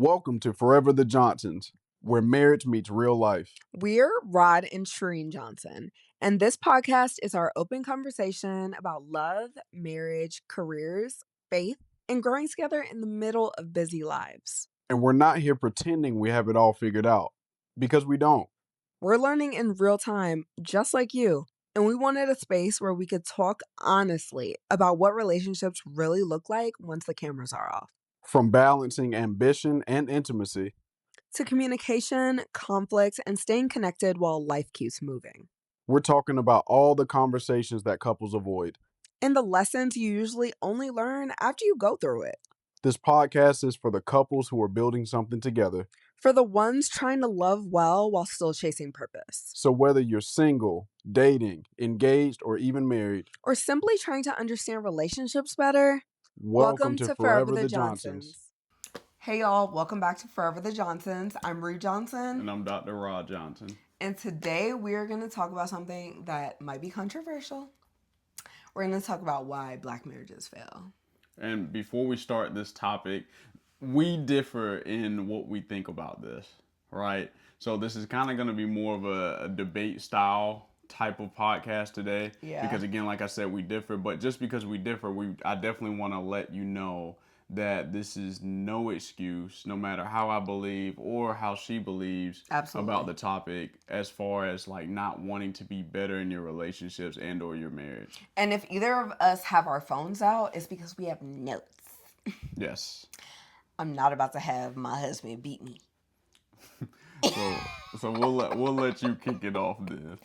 Welcome to Forever the Johnsons, where marriage meets real life. We're Rod and Shireen Johnson, and this podcast is our open conversation about love, marriage, careers, faith, and growing together in the middle of busy lives. And we're not here pretending we have it all figured out, because we don't. We're learning in real time, just like you, and we wanted a space where we could talk honestly about what relationships really look like once the cameras are off. From balancing ambition and intimacy, To communication, conflict, and staying connected while life keeps moving. we're talking about all the conversations that couples avoid. And the lessons you usually only learn after you go through it. This podcast is for the couples who are building something together. For the ones trying to love well while still chasing purpose. So whether you're single, dating, engaged, or even married, Or simply trying to understand relationships better, welcome to Forever the Johnsons. Hey y'all, welcome back to Forever the Johnsons. I'm Ree Johnson. And I'm Dr. Rod Johnson. And today we are going to talk about something that might be controversial. We're going to talk about why black marriages fail. And before we start this topic, we differ in what we think about this, right? So this is kind of going to be more of a debate style type of podcast today. Yeah. Because again, like I said, we differ. But just because we differ, I definitely want to let you know that this is no excuse, no matter how I believe or how she believes about the topic, as far as like not wanting to be better in your relationships and or your marriage. And if either of us have our phones out, it's because we have notes. Yes. I'm not about to have my husband beat me. So we'll let you kick it off then.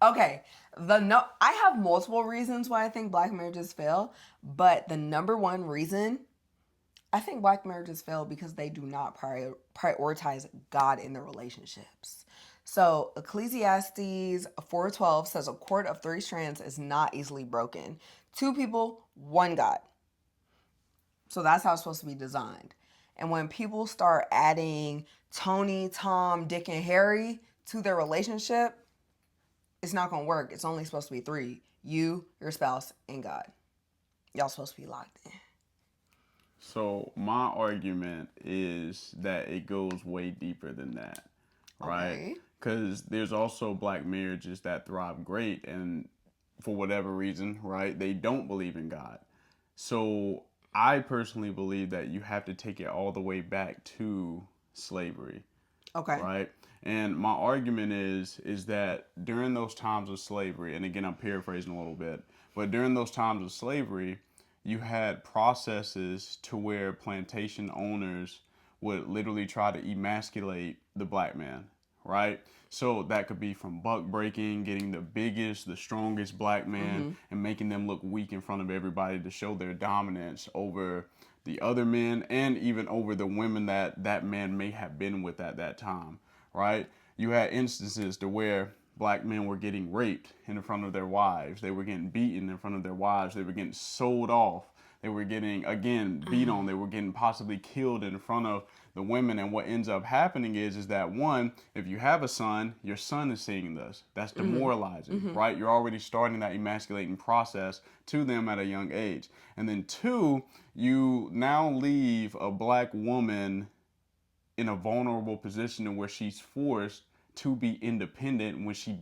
Okay. I have multiple reasons why I think black marriages fail, but the number one reason I think black marriages fail because they do not prioritize God in their relationships. So Ecclesiastes 4:12 says a cord of 3 strands is not easily broken. 2 people, 1 God. So that's how it's supposed to be designed. And when people start adding Tony, Tom, Dick, and Harry to their relationship, it's not going to work. It's only supposed to be 3. You, your spouse, and God. Y'all supposed to be locked in. So my argument is that it goes way deeper than that, right? Because there's also black marriages that thrive great, and for whatever reason, right, they don't believe in God. So I personally believe that you have to take it all the way back to slavery. Okay. Right? And my argument is that during those times of slavery, and again I'm paraphrasing a little bit, but during those times of slavery, you had processes to where plantation owners would literally try to emasculate the black man, right? So that could be from buck breaking, getting the biggest, the strongest black man, and making them look weak in front of everybody to show their dominance over the other men and even over the women that man may have been with at that time, right? You had instances to where black men were getting raped in front of their wives. They were getting beaten in front of their wives. They were getting sold off. They were getting, again, beat on. They were getting possibly killed in front of the women. And what ends up happening is that, one, if you have a son, your son is seeing this. That's demoralizing, right? You're already starting that emasculating process to them at a young age. And then 2, you now leave a black woman in a vulnerable position where she's forced to be independent when she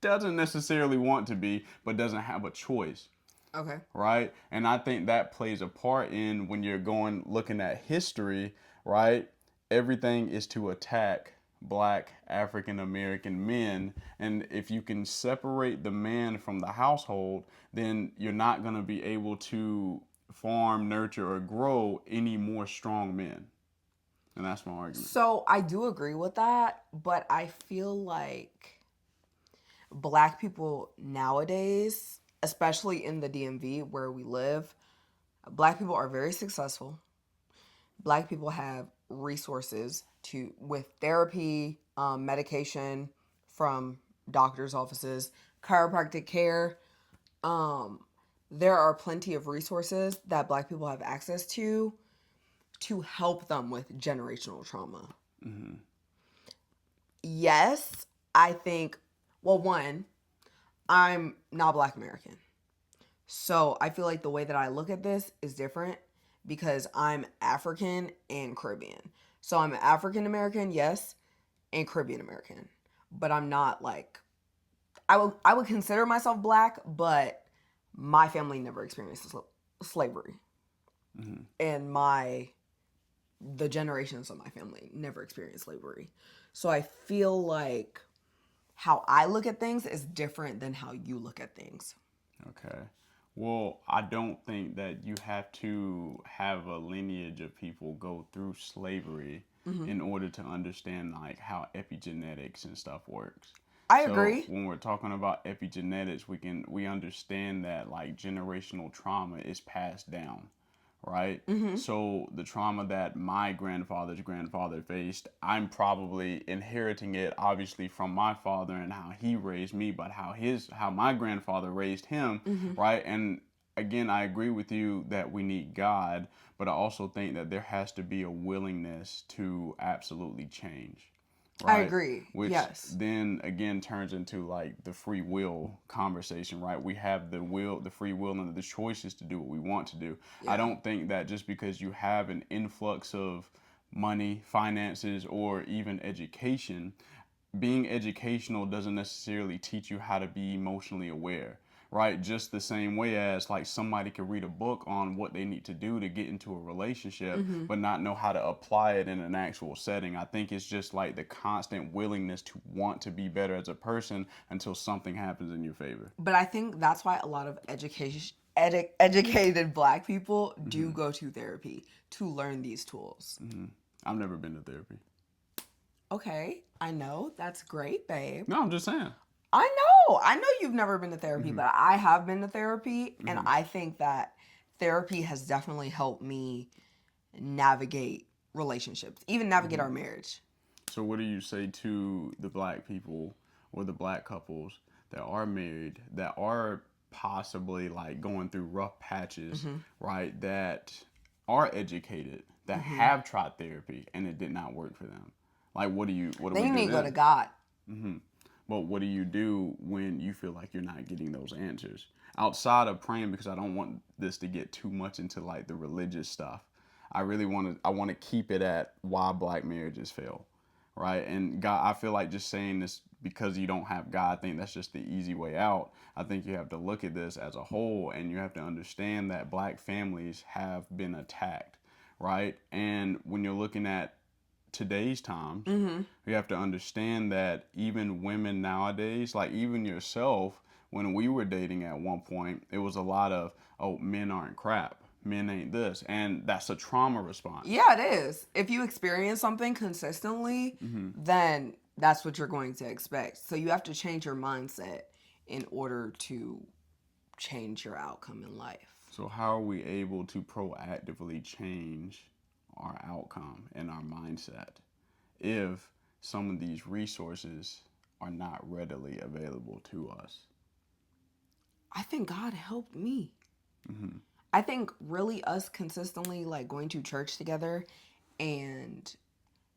doesn't necessarily want to be, but doesn't have a choice. Okay. Right? And I think that plays a part in when you're looking at history, right? Everything is to attack black African American men. And if you can separate the man from the household, then you're not going to be able to farm, nurture, or grow any more strong men. And that's my argument. So I do agree with that, but I feel like black people nowadays, especially in the DMV where we live, black people are very successful. Black people have resources with therapy, medication from doctors' offices, chiropractic care. There are plenty of resources that black people have access to help them with generational trauma. Mm-hmm. Yes, I think, well, one, I'm not black American. So I feel like the way that I look at this is different. because I'm African and Caribbean. So I'm African American, yes, and Caribbean American. But I'm not like I would consider myself black, but my family never experienced slavery. Mm-hmm. And the generations of my family never experienced slavery. So I feel like how I look at things is different than how you look at things. Okay. Well, I don't think that you have to have a lineage of people go through slavery in order to understand like how epigenetics and stuff works. I So agree. when we're talking about epigenetics, we understand that like generational trauma is passed down, right? So the trauma that my grandfather's grandfather faced, I'm probably inheriting it obviously from my father and how he raised me, but how my grandfather raised him, right? And again, I agree with you that we need God, but I also think that there has to be a willingness to absolutely change, I right? agree. Which Yes. then again turns into like the free will conversation, right? We have the free will, and the choices to do what we want to do. I Yeah. don't think that just because you have an influx of money, finances, or even education, being educational doesn't necessarily teach you how to be emotionally aware, right? Just the same way as like somebody could read a book on what they need to do to get into a relationship but not know how to apply it in an actual setting. I think it's just like the constant willingness to want to be better as a person until something happens in your favor. But I think that's why a lot of educated black people do Mm-hmm. go to therapy to learn these tools. Mm-hmm. I've never been to therapy. Okay, I know. That's great, babe. No, I'm just saying. I know you've never been to therapy, Mm-hmm. but I have been to therapy, and Mm-hmm. I think that therapy has definitely helped me navigate relationships, even navigate Mm-hmm. our marriage. So what do you say to the black people or the black couples that are married that are possibly like going through rough patches, right? That are educated, that have tried therapy and it did not work for them. Like what do Then we you do need to go to then? God. Mm-hmm. But what do you do when you feel like you're not getting those answers? Outside of praying, because I don't want this to get too much into like the religious stuff. I want to keep it at why black marriages fail, right? And God, I feel like just saying this because you don't have God, I think that's just the easy way out. I think you have to look at this as a whole and you have to understand that black families have been attacked, right? And when you're looking at today's times, you have to understand that even women nowadays, like even yourself, when we were dating at one point, it was a lot of, oh, men aren't crap. Men ain't this. And that's a trauma response. Yeah, it is. If you experience something consistently, then that's what you're going to expect. So you have to change your mindset in order to change your outcome in life. So, how are we able to proactively change our outcome and our mindset if some of these resources are not readily available to us? I think God helped me. Mm-hmm. I think really us consistently like going to church together and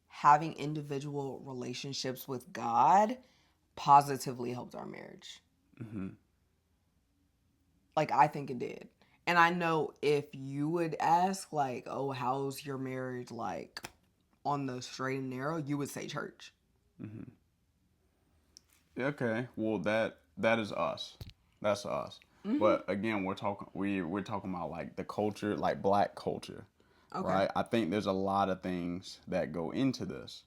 having individual relationships with God positively helped our marriage. Mm-hmm. Like I think it did. And I know if you would ask like, "Oh, how's your marriage like on the straight and narrow?" you would say church. Mm-hmm. Okay, well that is us. That's us. Mm-hmm. But again, we're talking about like the culture, like black culture, Okay. right? I think there's a lot of things that go into this,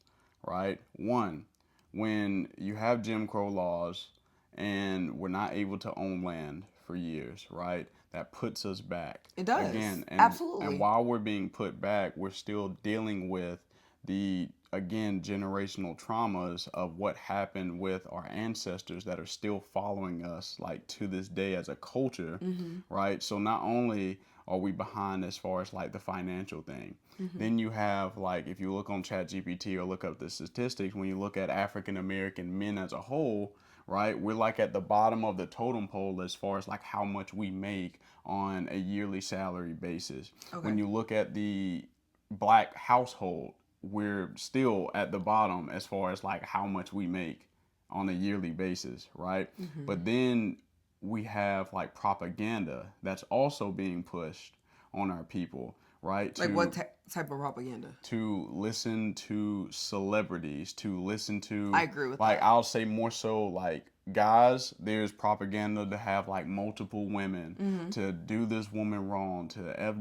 right? One, when you have Jim Crow laws and we're not able to own land for years, right? That puts us back. It does. Again, and Absolutely. while we're being put back, we're still dealing with the again generational traumas of what happened with our ancestors that are still following us like to this day as a culture, right? So not only are we behind as far as like the financial thing, then you have like if you look on ChatGPT or look up the statistics, when you look at African American men as a whole, right, we're like at the bottom of the totem pole as far as like how much we make on a yearly salary basis. Okay. When you look at the black household, we're still at the bottom as far as like how much we make on a yearly basis, right? But then we have like propaganda that's also being pushed on our people, right? Like what type of propaganda? To listen to celebrities, to listen I to, agree with like, that. I'll say more so like guys, there's propaganda to have like multiple women, Mm-hmm. to do this woman wrong,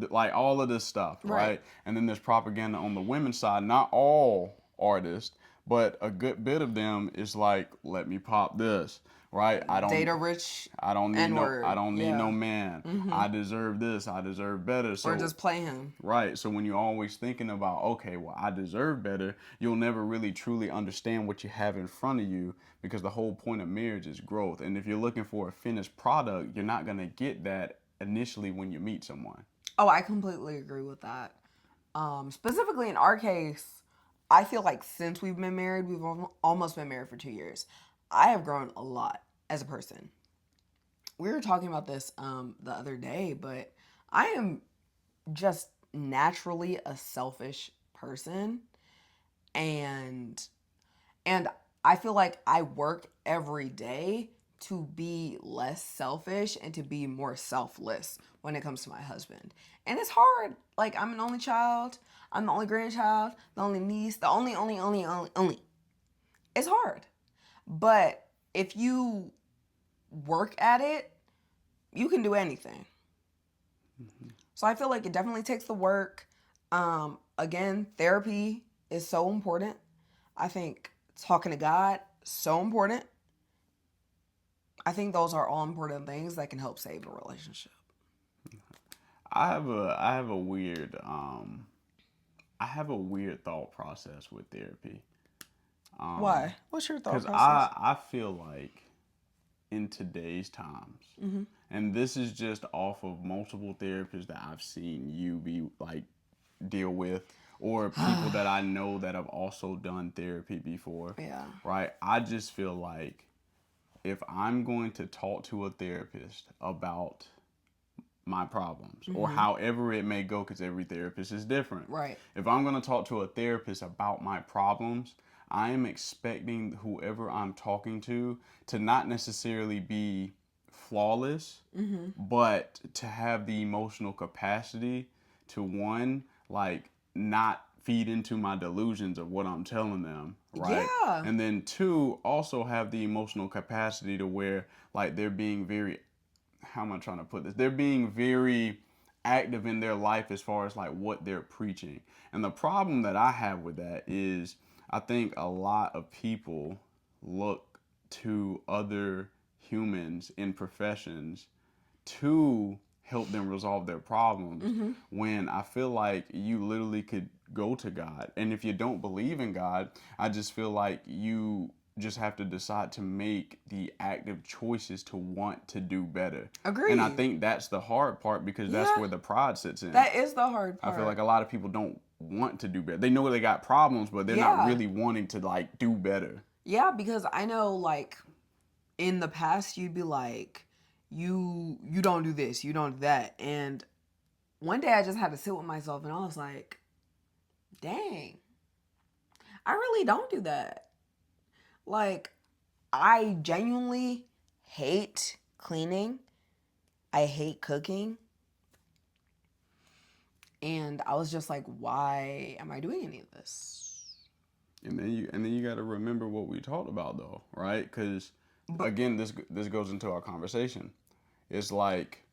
like all of this stuff, Right. right? And then there's propaganda on the women's side. Not all artists, but a good bit of them is like, let me pop this, right? Data rich I don't need N no I word. don't need Yeah. no man. Mm-hmm. I deserve this. I deserve better. Or So just play him. right. So when you're always thinking about, okay, well, I deserve better, you'll never really truly understand what you have in front of you, because the whole point of marriage is growth. And if you're looking for a finished product, you're not going to get that initially when you meet someone. Oh, I completely agree with that. Specifically in our case, I feel like since we've been married, we've almost been married for 2 years. I have grown a lot as a person. We were talking about this the other day, but I am just naturally a selfish person, and and I feel like I work every day to be less selfish and to be more selfless when it comes to my husband. And it's hard. Like, I'm an only child. I'm the only grandchild, the only niece, the only. It's hard. But if you work at it, you can do anything. So I feel like it definitely takes the work. Again, therapy is so important. I think talking to God, so important. I think those are all important things that can help save a relationship. I have a weird I have a weird thought process with therapy. Why? What's your thought Because process? I feel like in today's times, Mm-hmm. and this is just off of multiple therapists that I've seen you be like deal with, or people that I know that have also done therapy before, Yeah. right? I just feel like if I'm going to talk to a therapist about my problems, or Mm-hmm. however it may go, because every therapist is different. Right. If I'm going to talk to a therapist about my problems, I am expecting whoever I'm talking to not necessarily be flawless, Mm-hmm. but to have the emotional capacity to, one, like, not feed into my delusions of what I'm telling them, right? Yeah. And then two, also have the emotional capacity to where, like, they're being very, how am I trying to put this? They're being very active in their life as far as like what they're preaching. And the problem that I have with that is I think a lot of people look to other humans in professions to help them resolve their problems, Mm-hmm. when I feel like you literally could go to God. And if you don't believe in God, I just feel like you just have to decide to make the active choices to want to do better. And I Agreed. think that's the hard part, because that's Yeah. where the pride sits in. That is the hard I part. feel like a lot of people don't want to do better. They know they got problems, but they're not Yeah. really wanting to like do better. Yeah, because I know, like, in the past you'd be like, you don't do this, you don't do that. And one day I just had to sit with myself and I was like, dang, I really don't do that. Like, I genuinely hate cleaning. I hate cooking. And I was just like, why am I doing any of this? And then you got to remember what we talked about though, right? Because But again, this goes into our conversation. It's like,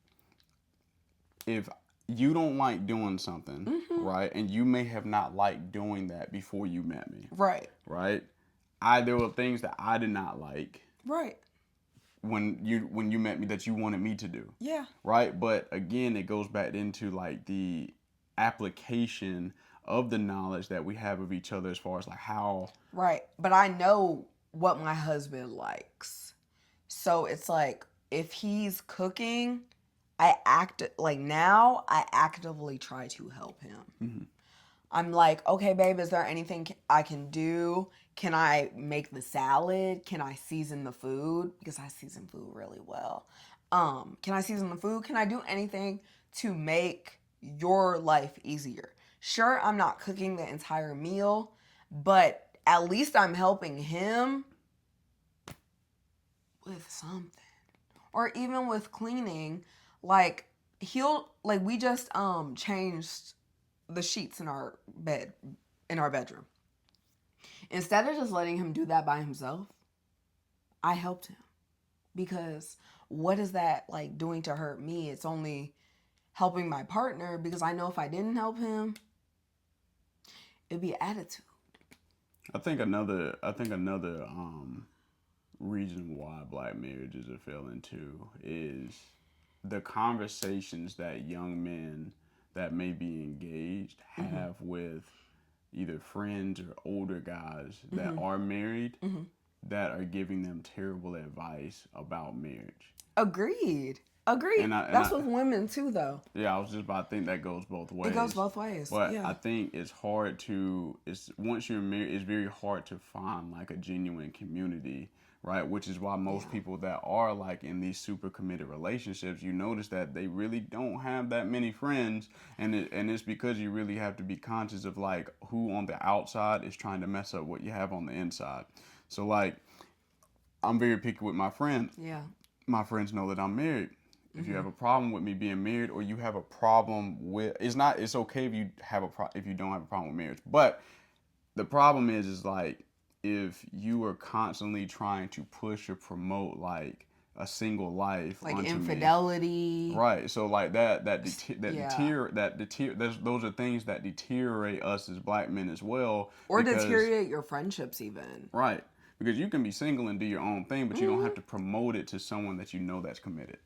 if you don't like doing something, mm-hmm. right, and you may have not liked doing that before you met me, Right. right? There were things that I did not like Right. when you met me that you wanted me to do, Yeah. right? But again, it goes back into like the application of the knowledge that we have of each other, as far as like how. Right. But I know what my husband likes. So it's like, if he's cooking, now I actively try to help him. Mm-hmm. I'm like, okay, babe, is there anything I can do? Can I make the salad? Can I season the food? Because I season food really well. Can I season the food? Can I do anything to make your life easier? Sure, I'm not cooking the entire meal, but at least I'm helping him with something. Or even with cleaning, like, we just changed the sheets in our bedroom. Instead of just letting him do that by himself, I helped him. Because what is that like doing to hurt me? It's only helping my partner, because I know if I didn't help him, it'd be attitude. I think another reason why black marriages are failing too is the conversations that young men that may be engaged have with either friends or older guys that are married that are giving them terrible advice about marriage. Agreed. And Agreed. I That's with women too, though. yeah, I was just about to think that goes both It goes ways. both ways. But I Yeah. think it's hard to it's once you're married, it's very hard to find like a genuine community, right? Which is why most Yeah. people that are like in these super committed relationships, you notice that they really don't have that many friends, and it's because you really have to be conscious of like who on the outside is trying to mess up what you have on the inside. So like I'm very picky with my friends. Yeah. My friends know that I'm married. If you have a problem with me being married, or you have a problem with, it's okay if you if you don't have a problem with marriage, but the problem is like if you are constantly trying to push or promote like a single life Like onto me, infidelity. right? So like Yeah. those are things that deteriorate us as black men as well, Or because deteriorate your friendships even. right, because you can be single and do your own thing, but you don't have to promote it to someone that you know that's committed.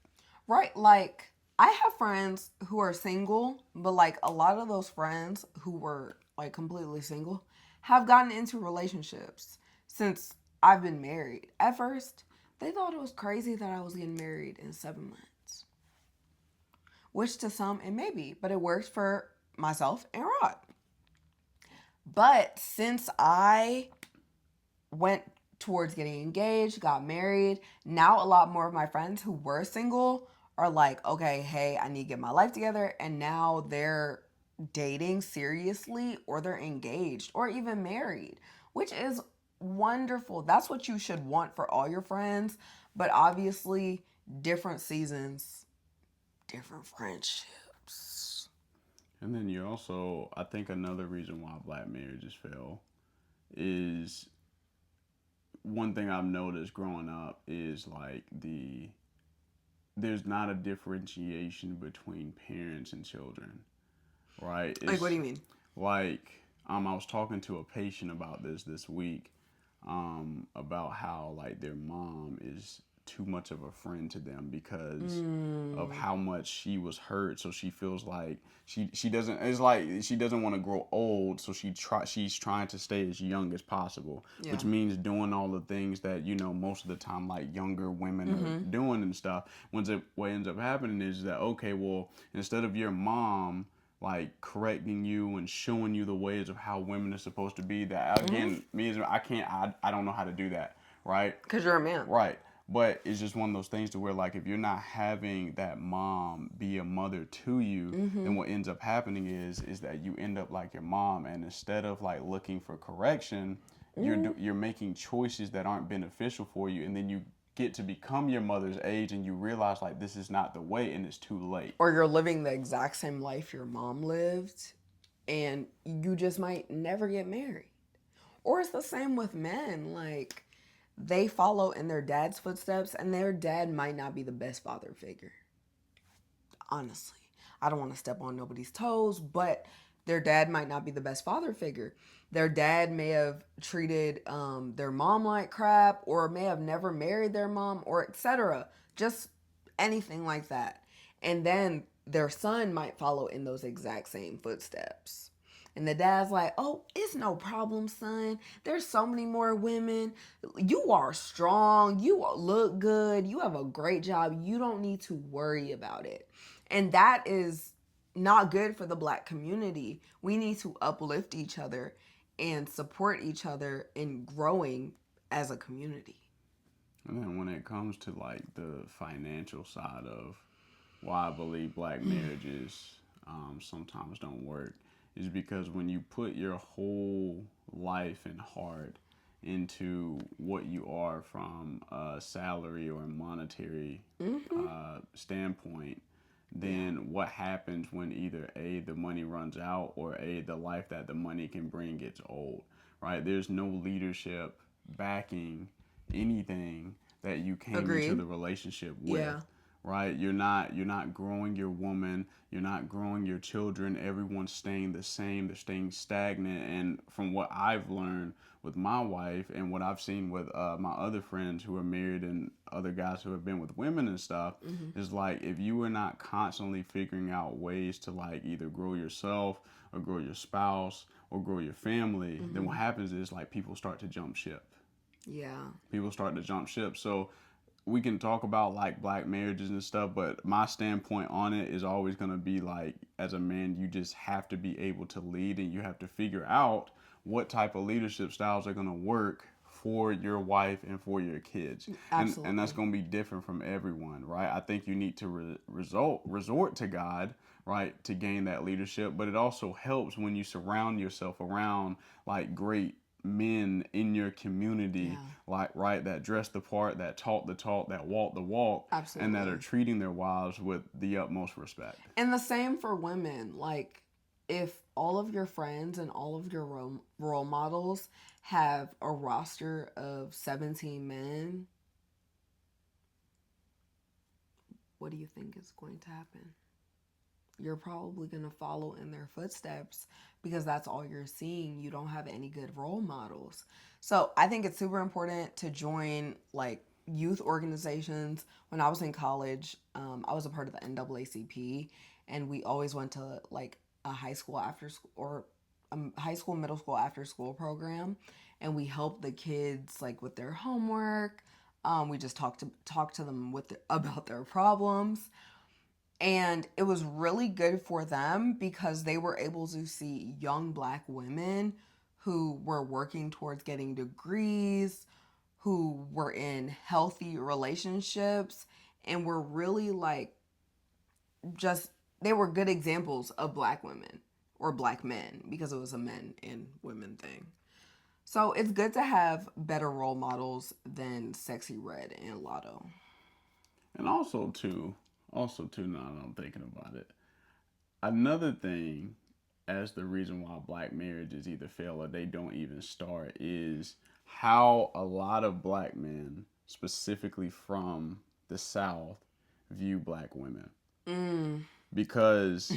Right. Like, I have friends who are single, but like a lot of those friends who were like completely single have gotten into relationships since I've been married. At first, they thought it was crazy that I was getting married in 7 months, which to some it may be, but it works for myself and Rod. But since I went towards getting engaged, got married, now a lot more of my friends who were single are like, okay, hey, I need to get my life together. And now they're dating seriously, or they're engaged, or even married, which is wonderful. That's what you should want for all your friends. But obviously, different seasons, different friendships. And then you also, I think another reason why black marriages fail is one thing I've noticed growing up is like there's not a differentiation between parents and children, right? Like, what do It's you mean? like I was talking to a patient about this week, about how like their mom is too much of a friend to them because of how much she was hurt. So she feels like she doesn't. It's like she doesn't want to grow old, so she's trying to stay as young as possible, Yeah. which means doing all the things that most of the time like younger women are doing and stuff. What ends up happening is that, okay, well, instead of your mom like correcting you and showing you the ways of how women are supposed to be, that again, me as I don't know how to do that, right? Because you're a man. Right. But it's just one of those things to where like if you're not having that mom be a mother to you, then what ends up happening is that you end up like your mom, and instead of like looking for correction, you're making choices that aren't beneficial for you, and then you get to become your mother's age and you realize like this is not the way, and it's too late. Or you're living the exact same life your mom lived, and you just might never get married. Or it's the same with men. Like, they follow in their dad's footsteps, and their dad might not be the best father figure. Honestly, I don't want to step on nobody's toes, but their dad might not be the best father figure. Their dad may have treated their mom like crap, or may have never married their mom, or etc. Just anything like that. And then their son might follow in those exact same footsteps. And the dad's like, oh, it's no problem, son. There's so many more women. You are strong. You look good. You have a great job. You don't need to worry about it. And that is not good for the black community. We need to uplift each other and support each other in growing as a community. And then when it comes to like the financial side of why I believe black marriages sometimes don't work, is because when you put your whole life and heart into what you are from a salary or a monetary standpoint, then what happens when either A, the money runs out, or A, the life that the money can bring gets old, right? There's no leadership backing anything that you came into Agreed. the relationship with, Yeah. right? You're not growing your woman, you're not growing your children. Everyone's staying the same, they're staying stagnant. And from what I've learned with my wife and what I've seen with my other friends who are married and other guys who have been with women and stuff, Hmm. is like if you are not constantly figuring out ways to like either grow yourself or grow your spouse or grow your family, then what Hmm. happens is like people start to jump ship. Yeah. People start to jump ship. So we can talk about like black marriages and stuff, but my standpoint on it is always going to be like, as a man, you just have to be able to lead, and you have to figure out what type of leadership styles are going to work for your wife and for your kids. And that's Absolutely. going to be different from everyone, right? I think you need to resort to God, right, to gain that leadership, but it also helps when you surround yourself around like great men in your community, Yeah. like, right, that dress the part, that talk the talk, that walk the walk, and that are Absolutely. treating their wives with the utmost respect. And the same for women. Like, if all of your friends and all of your role models have a roster of 17 men, what do you think is going to happen? You're probably going to follow in their footsteps because that's all you're seeing. You don't have any good role models. So I think it's super important to join like youth organizations. When I was in college, I was a part of the NAACP, and we always went to like a high school after school or high school, middle school after school program, and we helped the kids like with their homework. We just talk to them about their problems, and it was really good for them because they were able to see young black women who were working towards getting degrees, who were in healthy relationships, and were really like just, they were good examples of black women or black men because it was a men and women thing. So it's good to have better role models than Sexy Red and Lotto. And also too, now that I'm thinking about it, another thing as the reason why black marriages either fail or they don't even start is how a lot of black men, specifically from the South, view black women. Mm. Because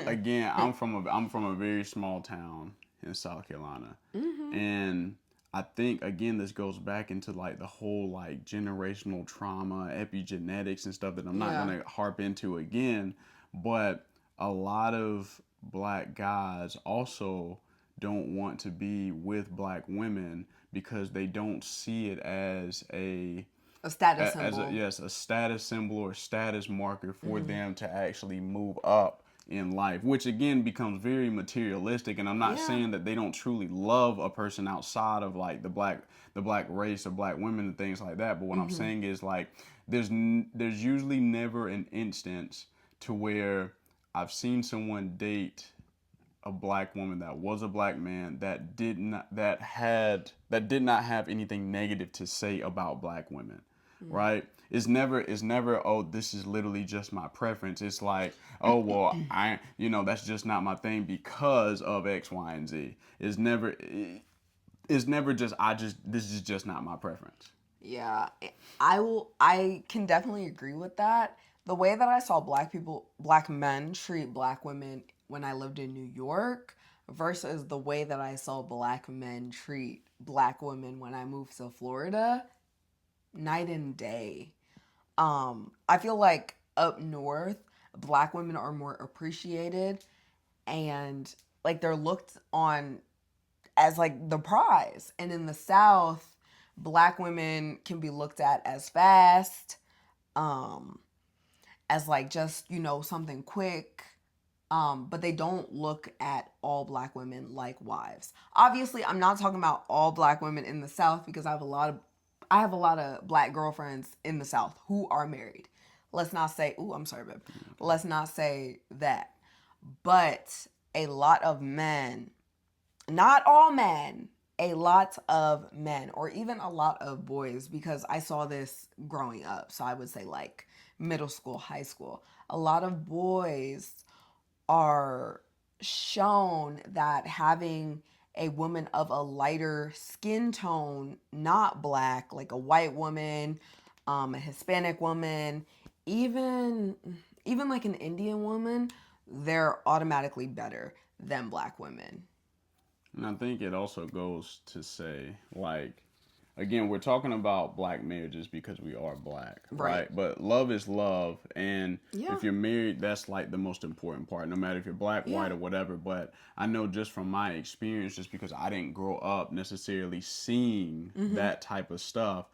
again, I'm from a very small town in South Carolina, Mm-hmm. and I think again this goes back into like the whole like generational trauma, epigenetics and stuff that I'm not Yeah. gonna harp into again, but a lot of black guys also don't want to be with black women because they don't see it as A status as a, symbol. yes, a status symbol or status marker for Mm-hmm. them to actually move up in life, which again becomes very materialistic. And I'm not Yeah. saying that they don't truly love a person outside of like the black race or black women and things like that, but what I'm Mm-hmm. saying is like there's usually never an instance to where I've seen someone date a black woman that was a black man that did not have anything negative to say about black women, right? It's never, oh, this is literally just my preference. It's like, oh well, that's just not my thing because of X, Y, and Z. It's never just, this is just not my preference. Yeah, I can definitely agree with that. The way that I saw black men treat black women when I lived in New York versus the way that I saw black men treat black women when I moved to Florida, night and day. I feel like up north, black women are more appreciated, and like they're looked on as like the prize. And in the South, black women can be looked at as fast, um, as like just, something quick. But they don't look at all black women like wives. Obviously, I'm not talking about all black women in the South because I have a lot of black girlfriends in the South who are married. Let's not say, ooh, I'm sorry, babe. Let's not say that. But a lot of men, not all men, a lot of men, or even a lot of boys, because I saw this growing up, so I would say like middle school, high school, a lot of boys are shown that having a woman of a lighter skin tone, not black, like a white woman, a Hispanic woman, even even like an Indian woman, they're automatically better than black women. And I think it also goes to say, like, again, we're talking about black marriages because we are black, Right. right? But love is love. And Yeah. if you're married, that's like the most important part, no matter if you're black, Yeah. white, or whatever. But I know just from my experience, just because I didn't grow up necessarily seeing that type of stuff,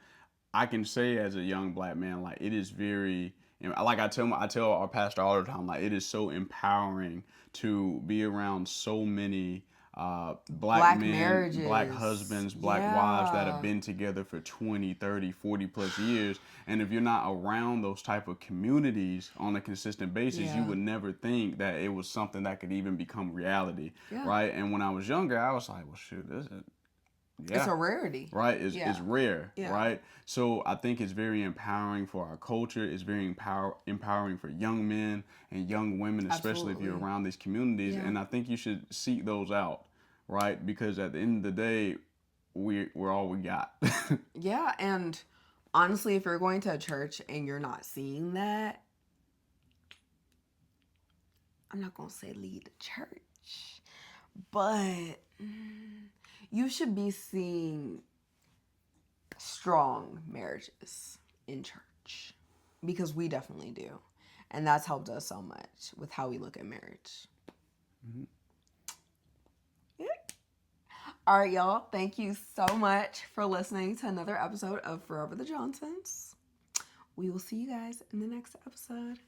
I can say as a young black man, like, it is very, like I tell our pastor all the time, like, it is so empowering to be around so many black Black men, black marriages. husbands, black wives that have Yeah. been together for 20, 30, 40 plus years. And if you're not around those type of communities on a consistent basis, you Yeah. would never think that it was something that could even become reality, Yeah. right? And when I was younger, I was like, well, shoot, this is, It's yeah, a rarity. right, Yeah. is rare, Yeah. right? So I think it's very empowering for our culture. It's very empowering for young men and young women, especially if you're Absolutely. around these communities. Yeah. And I think you should seek those out, right? Because at the end of the day, we're all we got. Yeah, and honestly, if you're going to a church and you're not seeing that, I'm not going to say leave the church, but you should be seeing strong marriages in church, because we definitely do. And that's helped us so much with how we look at marriage. Yeah. All right, y'all. Thank you so much for listening to another episode of Forever the Johnsons. We will see you guys in the next episode.